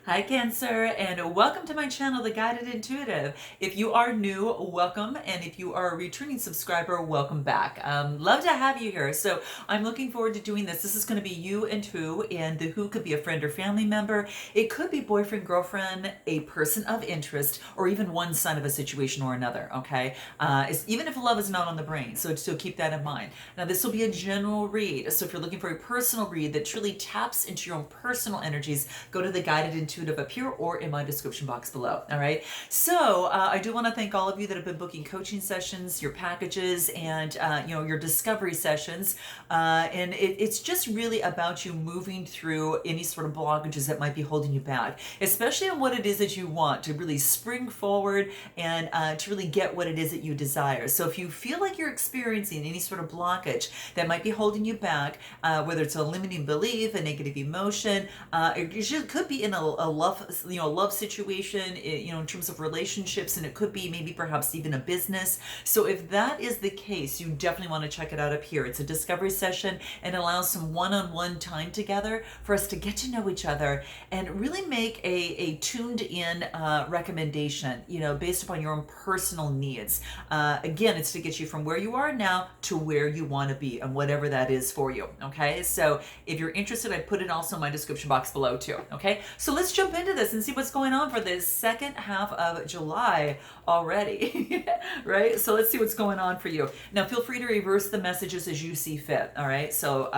Hi Cancer, and welcome to my channel, The Guided Intuitive. If you are new, welcome, and if you are a returning subscriber, welcome back. Love to have you here. So I'm looking forward to doing this. This is going to be you and who, and the who could be a friend or family member. It could be boyfriend, girlfriend, a person of interest, or even one side of a situation or another, okay? Even if love is not on the brain, so keep that in mind. Now this will be a general read, so if you're looking for a personal read that truly taps into your own personal energies, go to the Guided Intuitive up here or in my description box below. All right. So I do want to thank all of you that have been booking coaching sessions, your packages, and your discovery sessions. And it's just really about you moving through any sort of blockages that might be holding you back, especially on what it is that you want to really spring forward and to really get what it is that you desire. So if you feel like you're experiencing any sort of blockage that might be holding you back, whether it's a limiting belief, a negative emotion, it could be in a love situation, in terms of relationships, and it could be maybe perhaps even a business. So if that is the case, you definitely want to check it out up here. It's a discovery session and allows some one-on-one time together for us to get to know each other and really make a tuned in recommendation, based upon your own personal needs. Again, it's to get you from where you are now to where you want to be, and whatever that is for you. Okay, so if you're interested, I put it also in my description box below too. Okay, so let's jump into this and see what's going on for the second half of July already. Right, so let's see what's going on for you. Now feel free to reverse the messages as you see fit. All right, so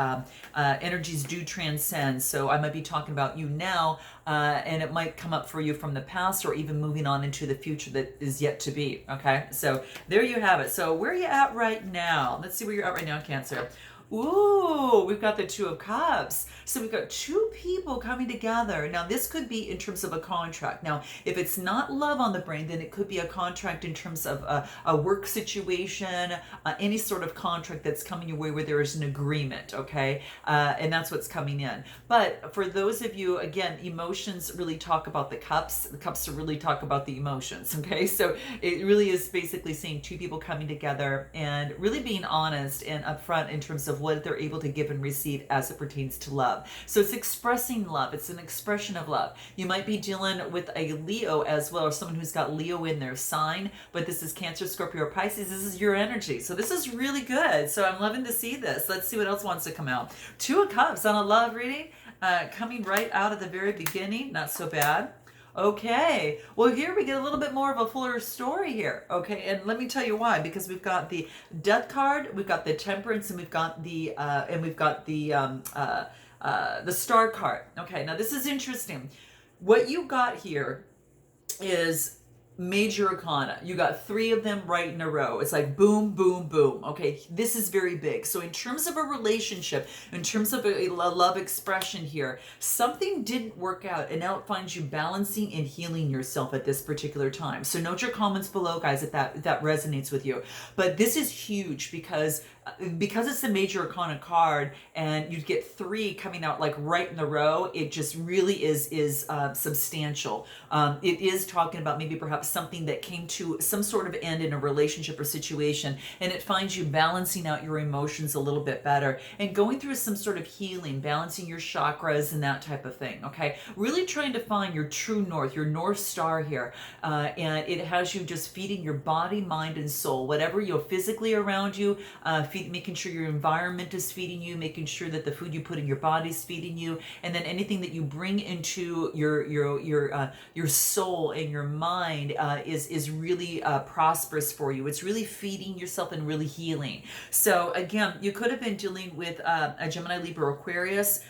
energies do transcend, so I might be talking about you now, and it might come up for you from the past or even moving on into the future that is yet to be. Okay, so there you have it. So where are you at right now? Let's see where you're at right now, Cancer. Ooh, we've got the Two of Cups. So we've got two people coming together. Now, this could be in terms of a contract. Now, if it's not love on the brain, then it could be a contract in terms of a work situation, any sort of contract that's coming your way where there is an agreement, okay? And that's what's coming in. But for those of you, again, emotions really talk about the cups. The cups really talk about the emotions, okay? So it really is basically saying two people coming together and really being honest and upfront in terms of what they're able to give and receive as it pertains to love. So it's expressing love. It's an expression of love. You might be dealing with a Leo as well, or someone who's got Leo in their sign, but this is Cancer, Scorpio, or Pisces. This is your energy. So this is really good. So I'm loving to see this. Let's see what else wants to come out. Two of Cups on a love reading, coming right out of the very beginning. Not so bad. Okay, well here we get a little bit more of a fuller story here, okay, and let me tell you why. Because we've got the Death card, we've got the Temperance, and we've got the Star card. Okay, now this is interesting. What you got here is major arcana. You got three of them right in a row. It's like boom, boom, boom. Okay, this is very big. So in terms of a relationship, in terms of a love expression here, something didn't work out, and now it finds you balancing and healing yourself at this particular time. So note your comments below, guys, if that resonates with you. But this is huge because it's a major arcana card, and you get three coming out like right in the row. It just really is substantial. It is talking about maybe perhaps something that came to some sort of end in a relationship or situation, and it finds you balancing out your emotions a little bit better and going through some sort of healing, balancing your chakras and that type of thing. Okay, really trying to find your true north, your North Star here, and it has you just feeding your body, mind, and soul, whatever physically around you, making sure your environment is feeding you, making sure that the food you put in your body is feeding you, and then anything that you bring into your soul and your mind is really prosperous for you. It's really feeding yourself and really healing. So again, you could have been dealing with a Gemini, Libra, Aquarius,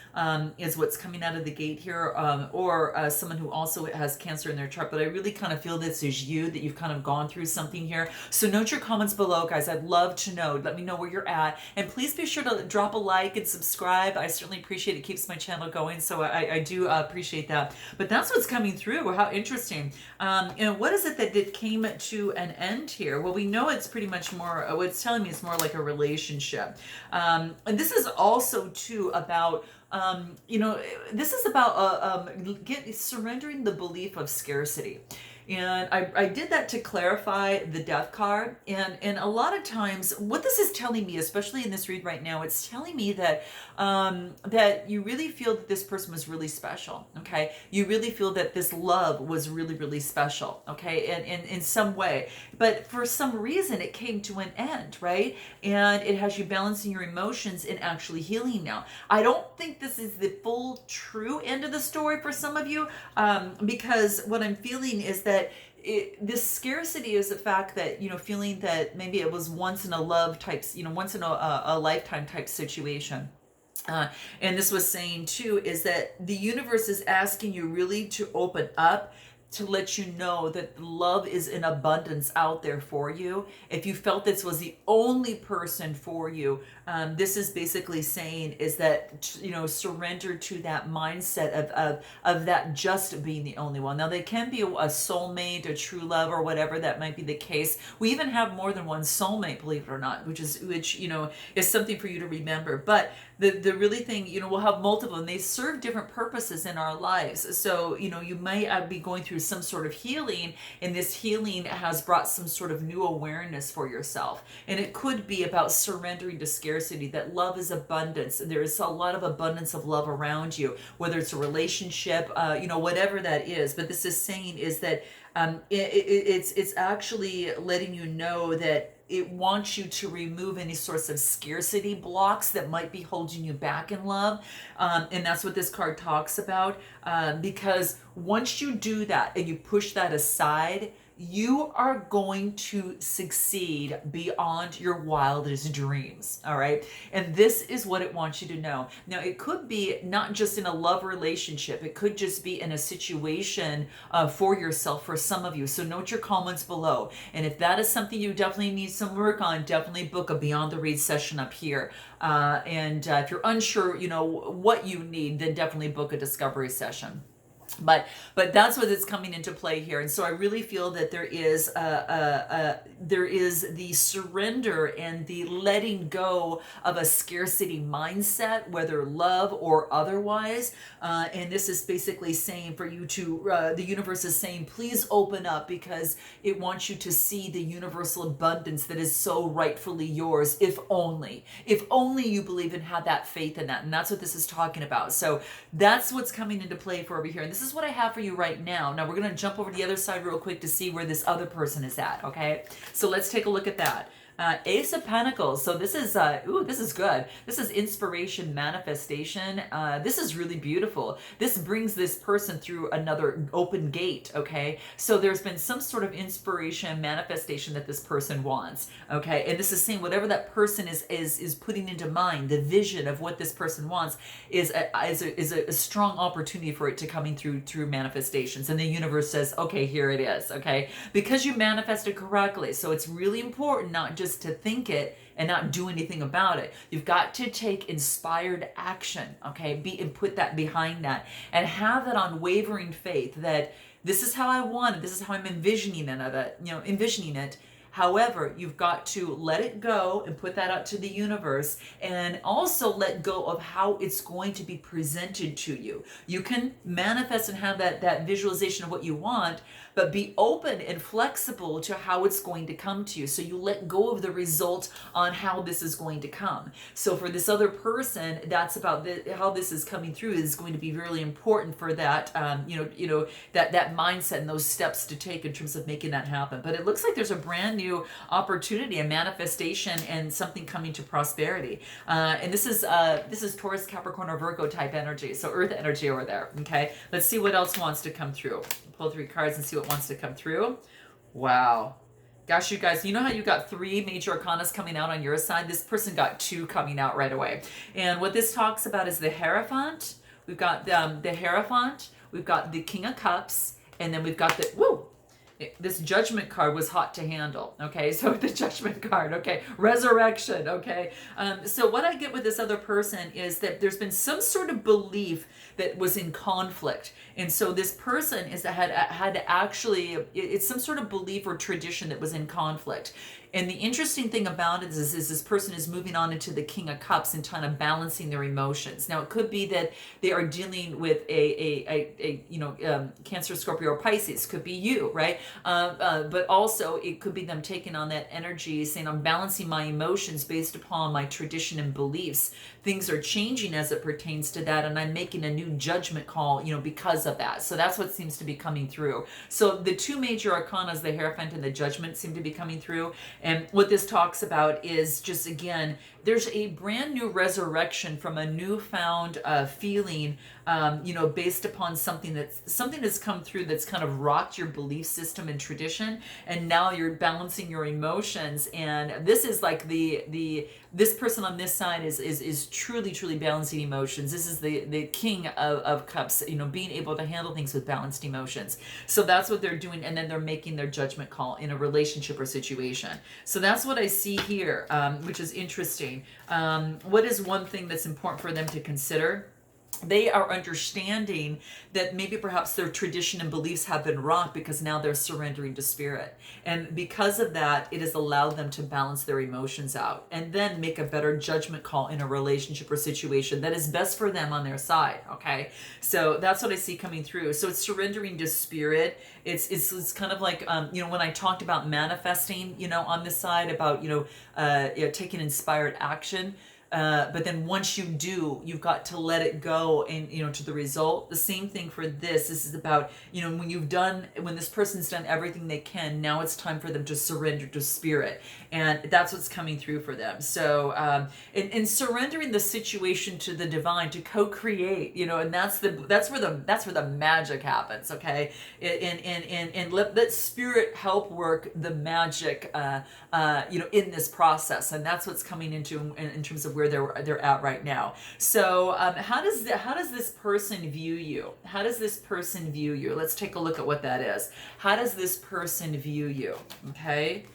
is what's coming out of the gate here, or someone who also has Cancer in their chart. But I really kind of feel this is you, that you've kind of gone through something here. So note your comments below, guys. I'd love to know. Let me know where you're at, and please be sure to drop a like and subscribe. I certainly appreciate it. It keeps my channel going, so I do appreciate that. But that's what's coming through. How interesting. What is it that came to an end here? Well, we know it's pretty much more, what it's telling me is more like a relationship. And this is also too about this is about surrendering the belief of scarcity. And I did that to clarify the death card. And a lot of times, what this is telling me, especially in this read right now, it's telling me that that you really feel that this person was really special. Okay, you really feel that this love was really, really special. Okay, and in some way, but for some reason, it came to an end, right? And it has you balancing your emotions and actually healing now. I don't think this is the full true end of the story for some of you, because what I'm feeling is that this scarcity is the fact that, feeling that maybe it was once in a love type, once in a lifetime type situation. And this was saying too is that the universe is asking you really to open up, to let you know that love is in abundance out there for you. If you felt this was the only person for you, this is basically saying is that, surrender to that mindset of that just being the only one. Now, they can be a soulmate, a true love, or whatever that might be the case. We even have more than one soulmate, believe it or not, which is something for you to remember. But the really thing, we'll have multiple, and they serve different purposes in our lives. So, you might be going through some sort of healing, and this healing has brought some sort of new awareness for yourself. And it could be about surrendering to scarcity, that love is abundance. There is a lot of abundance of love around you, whether it's a relationship, whatever that is. But this is saying is that it's actually letting you know that it wants you to remove any sorts of scarcity blocks that might be holding you back in love. And that's what this card talks about. Because once you do that and you push that aside, you are going to succeed beyond your wildest dreams. All right. And this is what it wants you to know. Now, it could be not just in a love relationship, it could just be in a situation for yourself for some of you. So note your comments below. And if that is something you definitely need some work on, definitely book a Beyond the Read session up here. And if you're unsure, what you need, then definitely book a discovery session. But that's what is coming into play here. And so I really feel that there is the surrender and the letting go of a scarcity mindset, whether love or otherwise. And this is basically saying for you to, the universe is saying, please open up, because it wants you to see the universal abundance that is so rightfully yours, if only you believe and have that faith in that. And that's what this is talking about. So that's what's coming into play for over here. And this is what I have for you right now. Now we're going to jump over to the other side real quick to see where this other person is at. Okay, so let's take a look at that. Ace of Pentacles. So this is, this is good. This is inspiration, manifestation. This is really beautiful. This brings this person through another open gate, okay? So there's been some sort of inspiration, manifestation that this person wants, okay? And this is saying whatever that person is putting into mind, the vision of what this person wants is a strong opportunity for it to coming through manifestations. And the universe says, okay, here it is, okay? Because you manifested correctly. So it's really important not just to think it and not do anything about it. You've got to take inspired action, okay? And put that behind that and have that unwavering faith that this is how I want it. This is how I'm envisioning it. However, you've got to let it go and put that out to the universe, and also let go of how it's going to be presented to you. You can manifest and have that visualization of what you want, but be open and flexible to how it's going to come to you. So you let go of the result on how this is going to come. So for this other person, that's about how this is coming through is going to be really important for that, that mindset and those steps to take in terms of making that happen. But it looks like there's a brand new opportunity, a manifestation, and something coming to prosperity. And this is Taurus, Capricorn, or Virgo type energy. So earth energy over there. Okay, let's see what else wants to come through. Pull 3 cards and see what wants to come through. Wow. Gosh, you guys, you know how you got 3 major arcanas coming out on your side? This person got 2 coming out right away. And what this talks about is the Hierophant. We've got the Hierophant. We've got the King of Cups. And then we've got this judgment card was hot to handle. Okay, so the judgment card, okay, resurrection. Okay, so what I get with this other person is that there's been some sort of belief that was in conflict, and so this person is had to actually, it's some sort of belief or tradition that was in conflict. And the interesting thing about it is this person is moving on into the King of Cups and kind of balancing their emotions. Now, it could be that they are dealing with Cancer, Scorpio, or Pisces. Could be you, right? But also it could be them taking on that energy, saying, I'm balancing my emotions based upon my tradition and beliefs. Things are changing as it pertains to that, and I'm making a new judgment call, because of that. So that's what seems to be coming through. So the two major arcanas, the Hierophant and the Judgment, seem to be coming through. And what this talks about is just, again, there's a brand new resurrection from a newfound feeling, based upon something that's come through that's kind of rocked your belief system and tradition, and now you're balancing your emotions. And this is like this person on this side is truly balancing emotions. This is the King of Cups, being able to handle things with balanced emotions. So that's what they're doing, and then they're making their judgment call in a relationship or situation. So that's what I see here, which is interesting. What is one thing that's important for them to consider? They are understanding that maybe perhaps their tradition and beliefs have been rocked because now they're surrendering to spirit. And because of that, it has allowed them to balance their emotions out and then make a better judgment call in a relationship or situation that is best for them on their side. Okay. So that's what I see coming through. So it's surrendering to spirit. It's kind of like, when I talked about manifesting, on this side about, taking inspired action. But then once you do, you've got to let it go and, to the result. The same thing for this. This is about, when this person's done everything they can, now it's time for them to surrender to spirit. And that's what's coming through for them. So, in surrendering the situation to the divine, to co-create, and that's where the magic happens. Okay. And let spirit help work the magic, in this process. And that's what's coming into in terms of where they're at right now. So how does this person view you? How does this person view you? Let's take a look at what that is. How does this person view you? Okay.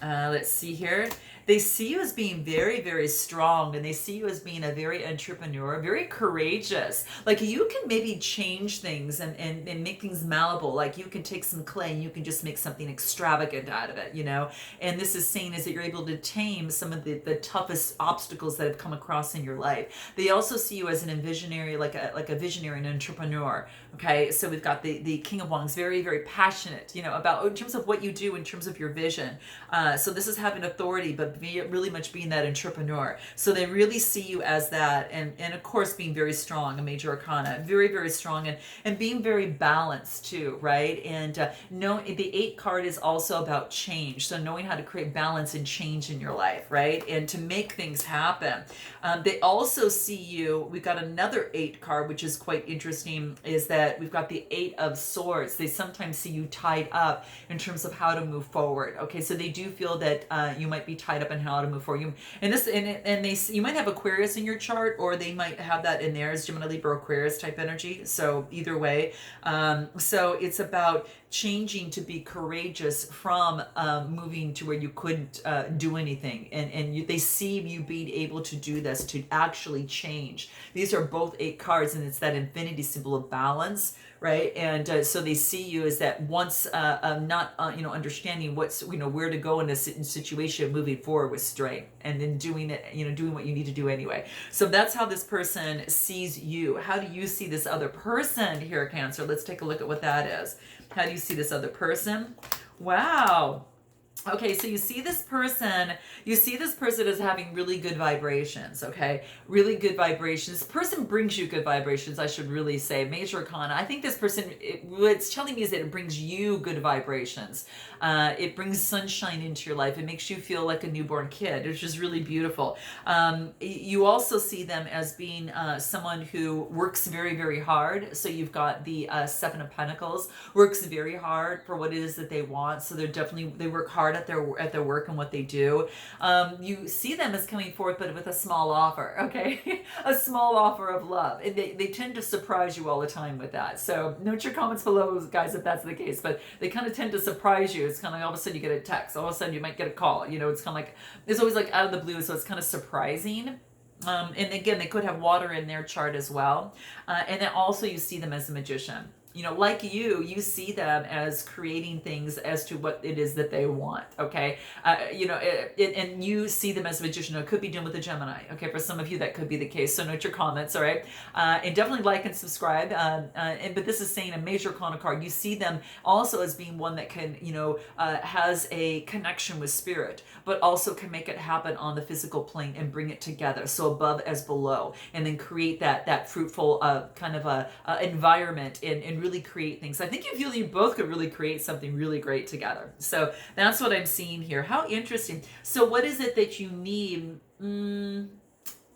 Let's see here. They see you as being very, very strong, and they see you as being a very entrepreneur, very courageous. Like you can maybe change things and make things malleable. Like you can take some clay and you can just make something extravagant out of it, And this is saying is that you're able to tame some of the toughest obstacles that have come across in your life. They also see you as an visionary, like a visionary and entrepreneur. Okay, so we've got the King of Wands, very, very passionate, about in terms of what you do, in terms of your vision. So this is having authority, but really much being that entrepreneur. So they really see you as that, and of course being very strong, a major arcana, very, very strong, and being very balanced too, right? And the 8 card is also about change. So knowing how to create balance and change in your life, right? And to make things happen. They also see you, we've got another 8 card, which is quite interesting, is that we've got the 8 of Swords. They sometimes see you tied up in terms of how to move forward. Okay, so they do feel that you might be tied up in how to move forward. You might have Aquarius in your chart, or they might have that in theirs, Gemini, Libra, Aquarius type energy. So either way, so it's about changing to be courageous from moving to where you couldn't do anything, and they see you being able to do this, to actually change. These are both 8 cards, and it's that infinity symbol of balance, right? And so they see you as that once not understanding what's where to go in a situation, moving forward with strength, and then doing it, doing what you need to do anyway. So that's how this person sees you. How do you see this other person here, Cancer? Let's take a look at what that is. How do you see this other person? Wow. Okay, so you see this person as having really good vibrations, okay? Really good vibrations. This person brings you good vibrations, I should really say. Major Arcana. I think this person, what's telling me is that it brings you good vibrations. It brings sunshine into your life. It makes you feel like a newborn kid, which is really beautiful. You also see them as being someone who works very, very hard. So you've got the 7 of Pentacles, works very hard for what it is that they want. So they work hard hard at their work and what they do, you see them as coming forth, but with a small offer, okay? A small offer of love. And they tend to surprise you all the time with that. So note your comments below, guys, if that's the case. But they kind of tend to surprise you. It's kind of like all of a sudden you get a text. All of a sudden you might get a call. You know, it's kind of like, it's always like out of the blue. So it's kind of surprising. And again, they could have water in their chart as well. And then also you see them as a magician. You know, like you see them as creating things as to what it is that they want, okay? You know, and you see them as a magician. It could be done with a Gemini, okay? For some of you, that could be the case. So note your comments, all right? And definitely like and subscribe. But this is saying a major arcana card. You see them also as being one that can, you know, has a connection with spirit, but also can make it happen on the physical plane and bring it together. So above as below, and then create that fruitful kind of a environment and really create things. I think you both could really create something really great together. So that's what I'm seeing here. How interesting. So what is it that you need?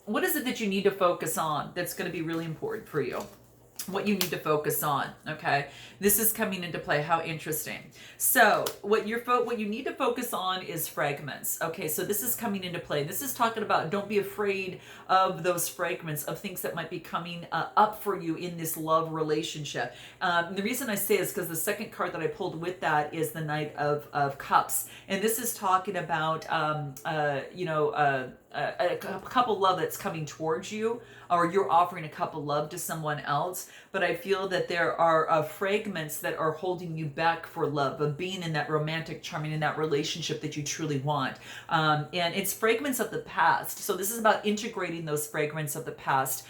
What is it that you need to focus on that's going to be really important for you? What you need to focus on, okay? This is coming into play. How interesting. So what you need to focus on is fragments, okay? So this is coming into play. This is talking about don't be afraid of those fragments of things that might be coming up for you in this love relationship. The reason I say is because the second card that I pulled with that is the Knight of Cups, and this is talking about you know, a couple love that's coming towards you, or you're offering a couple love to someone else. But I feel that there are fragments that are holding you back for love, of being in that romantic, charming, in that relationship that you truly want. And it's fragments of the past. So this is about integrating those fragments of the past,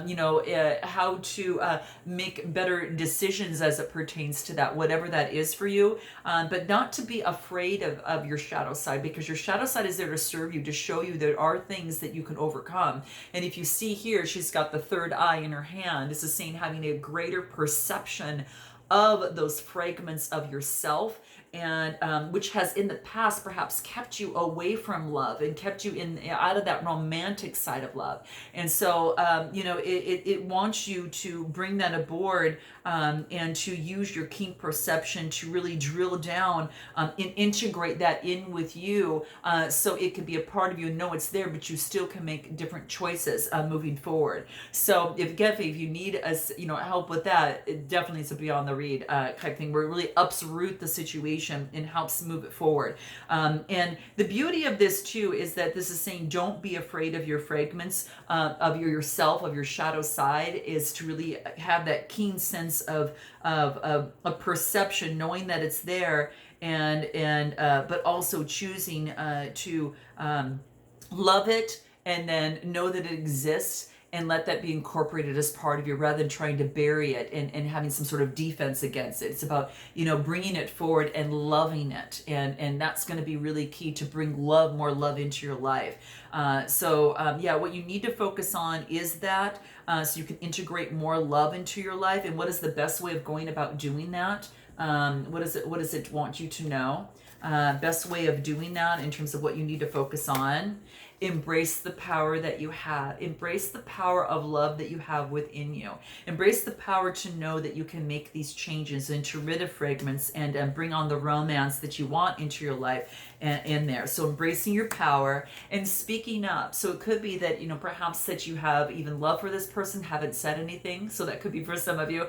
you know, how to make better decisions as it pertains to that, whatever that is for you. But not to be afraid of your shadow side, because your shadow side is there to serve you, to show you there are things that you can overcome. And if you see here, she's got the third eye in her hand. This is saying having a greater perception of those fragments of yourself, and which has in the past perhaps kept you away from love and kept you out of that romantic side of love. And so you know, it wants you to bring that aboard, and to use your keen perception to really drill down and integrate that in with you, so it can be a part of you and know it's there, but you still can make different choices moving forward. So if you need us, you know, help with that, it definitely is a beyond the read type thing, where it really uproot the situation and helps move it forward. And the beauty of this too is that this is saying don't be afraid of your fragments, of yourself, of your shadow side, is to really have that keen sense of perception, knowing that it's there, and but also choosing to love it, and then know that it exists, and let that be incorporated as part of you, rather than trying to bury it and having some sort of defense against it. It's about, you know, bringing it forward and loving it. And that's going to be really key to bring love, more love into your life. Yeah, what you need to focus on is that, so you can integrate more love into your life. And what is the best way of going about doing that? What does it want you to know? Best way of doing that in terms of what you need to focus on: embrace the power that you have. Embrace the power of love that you have within you. Embrace the power to know that you can make these changes and to rid of fragments, and bring on the romance that you want into your life in there. So embracing your power and speaking up. So it could be that, you know, perhaps that you have even love for this person, haven't said anything. So that could be for some of you,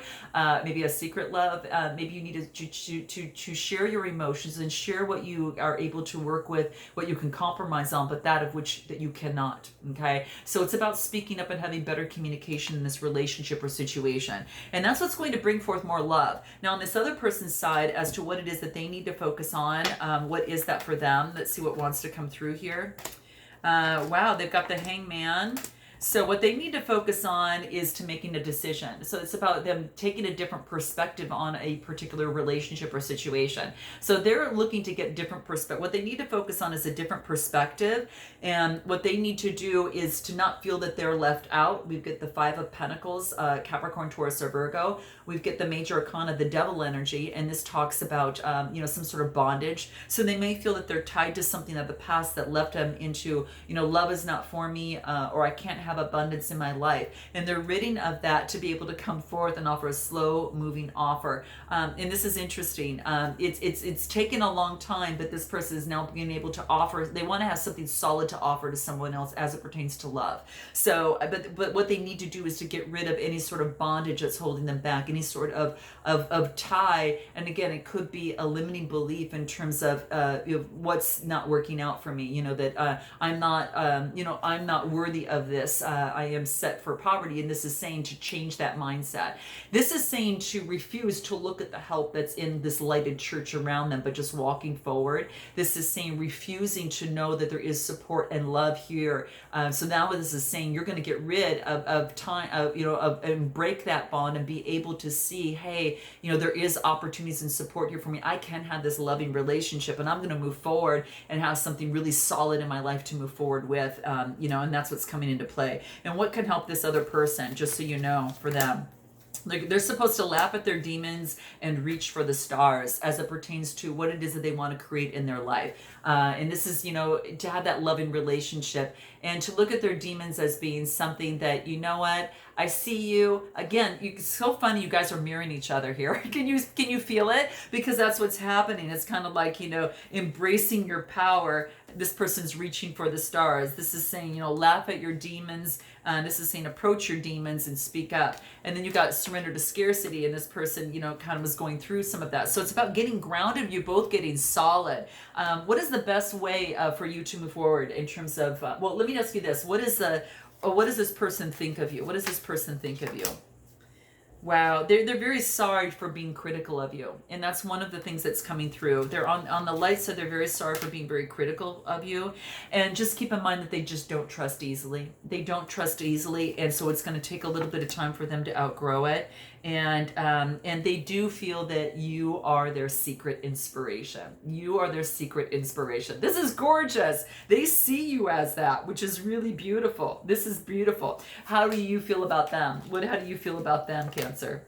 maybe a secret love. Maybe you need to share your emotions and share what you are able to work with, what you can compromise on, but that of which that you cannot. Okay, so it's about speaking up and having better communication in this relationship or situation, and that's what's going to bring forth more love. Now on this other person's side, as to what it is that they need to focus on, what is that for them? Let's see what wants to come through here. Wow, they've got the Hangman. So what they need to focus on is to making a decision. So it's about them taking a different perspective on a particular relationship or situation. So they're looking to get different perspective. What they need to focus on is a different perspective. And what they need to do is to not feel that they're left out. We've got the Five of Pentacles, Capricorn, Taurus, or Virgo. we get the major arcana, the devil energy, and this talks about, some sort of bondage. So they may feel that they're tied to something of the past that left them into, love is not for me, or I can't have abundance in my life. And they're ridding of that to be able to come forth and offer a slow moving offer. And this is interesting. It's taken a long time, but this person is now being able to offer. They want to have something solid to offer to someone else as it pertains to love. So, but what they need to do is to get rid of any sort of bondage that's holding them back, any sort of tie. And again, it could be a limiting belief in terms of what's not working out for me. That I'm not worthy of this. I am set for poverty, and this is saying to change that mindset. This is saying to refuse to look at the help that's in this lighted church around them, but just walking forward. This is saying refusing to know that there is support and love here. So now this is saying you're going to get rid of time, and break that bond and be able to see, hey, there is opportunities and support here for me. I can have this loving relationship, and I'm going to move forward and have something really solid in my life to move forward with, and that's what's coming into play. And what can help this other person, just so you know, for them? They're supposed to laugh at their demons and reach for the stars as it pertains to what it is that they want to create in their life. And this is, to have that loving relationship and to look at their demons as being something that, what, I see you. Again, it's so funny you guys are mirroring each other here. Can you feel it? Because that's what's happening. It's kind of like, embracing your power. This person's reaching for the stars. This is saying, laugh at your demons. This is saying approach your demons and speak up. And then you got surrender to scarcity, and this person, kind of was going through some of that. So it's about getting grounded, you both getting solid. What is the best way for you to move forward in terms of, well, let me ask you this. What does this person think of you? What does this person think of you? Wow, they're very sorry for being critical of you. And that's one of the things that's coming through. They're on the light side, they're very sorry for being very critical of you. And just keep in mind that they just don't trust easily. They don't trust easily, and so it's going to take a little bit of time for them to outgrow it. And they do feel that you are their secret inspiration. You are their secret inspiration. This is gorgeous. They see you as that, which is really beautiful. This is beautiful. How do you feel about them? How do you feel about them, Cancer?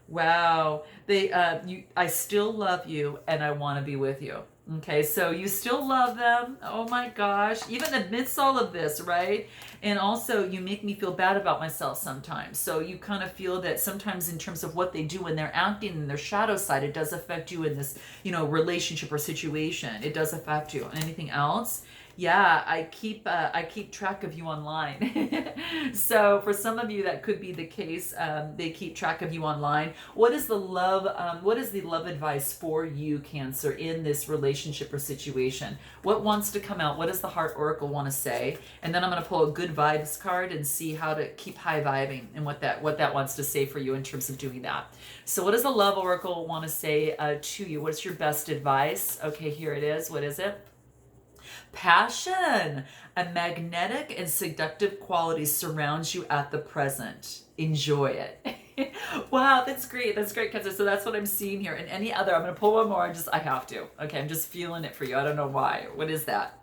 Wow. I still love you, and I want to be with you. Okay, so you still love them. Oh my gosh, even amidst all of this, right? And also, you make me feel bad about myself sometimes. So you kind of feel that sometimes in terms of what they do when they're acting in their shadow side, it does affect you in this, relationship or situation. It does affect you. Anything else? Yeah, I keep track of you online. So for some of you, that could be the case. They keep track of you online. What is the love advice for you, Cancer, in this relationship or situation? What wants to come out? What does the Heart Oracle want to say? And then I'm going to pull a good vibes card and see how to keep high vibing and what that wants to say for you in terms of doing that. So what does the Love Oracle want to say to you? What's your best advice? Okay, here it is. What is it? Passion. A magnetic and seductive quality surrounds you at the present. Enjoy it. Wow, that's great. That's great, Cancer. So that's what I'm seeing here. And any other, I'm going to pull one more. I have to. Okay, I'm just feeling it for you. I don't know why. What is that?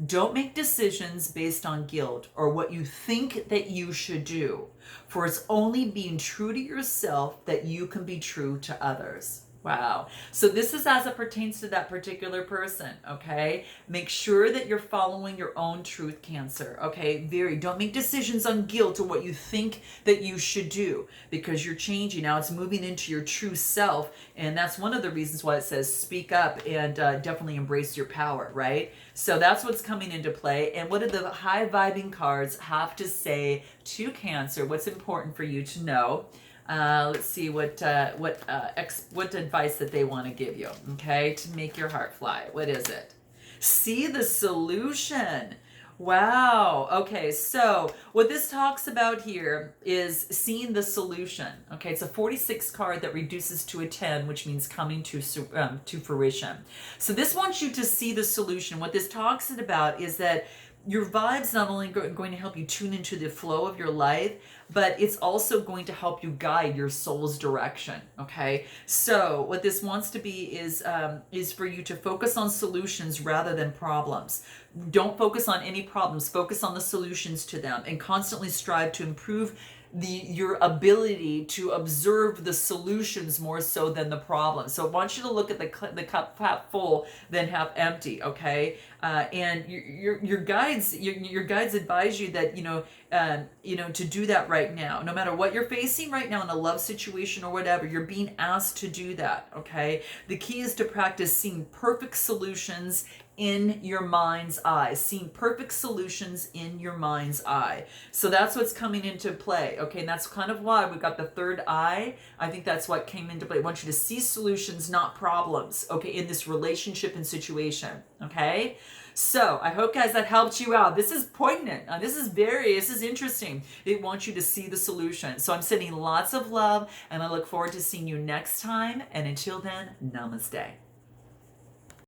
Don't make decisions based on guilt or what you think that you should do, for it's only being true to yourself that you can be true to others. Wow. So this is as it pertains to that particular person, okay? Make sure that you're following your own truth, Cancer, okay? Don't make decisions on guilt or what you think that you should do, because you're changing now. It's moving into your true self, and that's one of the reasons why it says speak up and definitely embrace your power, right? So that's what's coming into play. And what do the high vibing cards have to say to Cancer? What's important for you to know? Let's see what advice that they want to give you, okay, to make your heart fly. What is it? See the solution. Wow. Okay, so what this talks about here is seeing the solution. Okay, it's a 46 card that reduces to a 10, which means coming to fruition. So this wants you to see the solution. What this talks about is that your vibe's not only going to help you tune into the flow of your life, but it's also going to help you guide your soul's direction, okay? So what this wants to be is for you to focus on solutions rather than problems. Don't focus on any problems. Focus on the solutions to them and constantly strive to improve your ability to observe the solutions more so than the problem. So I want you to look at the cup half full than half empty. Okay, and your guides your guides advise you that to do that right now. No matter what you're facing right now in a love situation or whatever, you're being asked to do that. Okay, the key is to practice seeing perfect solutions in your mind's eye, seeing perfect solutions in your mind's eye. So that's what's coming into play. Okay, and that's kind of why we got the third eye. I think that's what came into play. I want you to see solutions, not problems, okay, in this relationship and situation. Okay, so I hope, guys, that helped you out. This is poignant. This is interesting. It wants you to see the solution. So I'm sending lots of love, and I look forward to seeing you next time. And until then, namaste.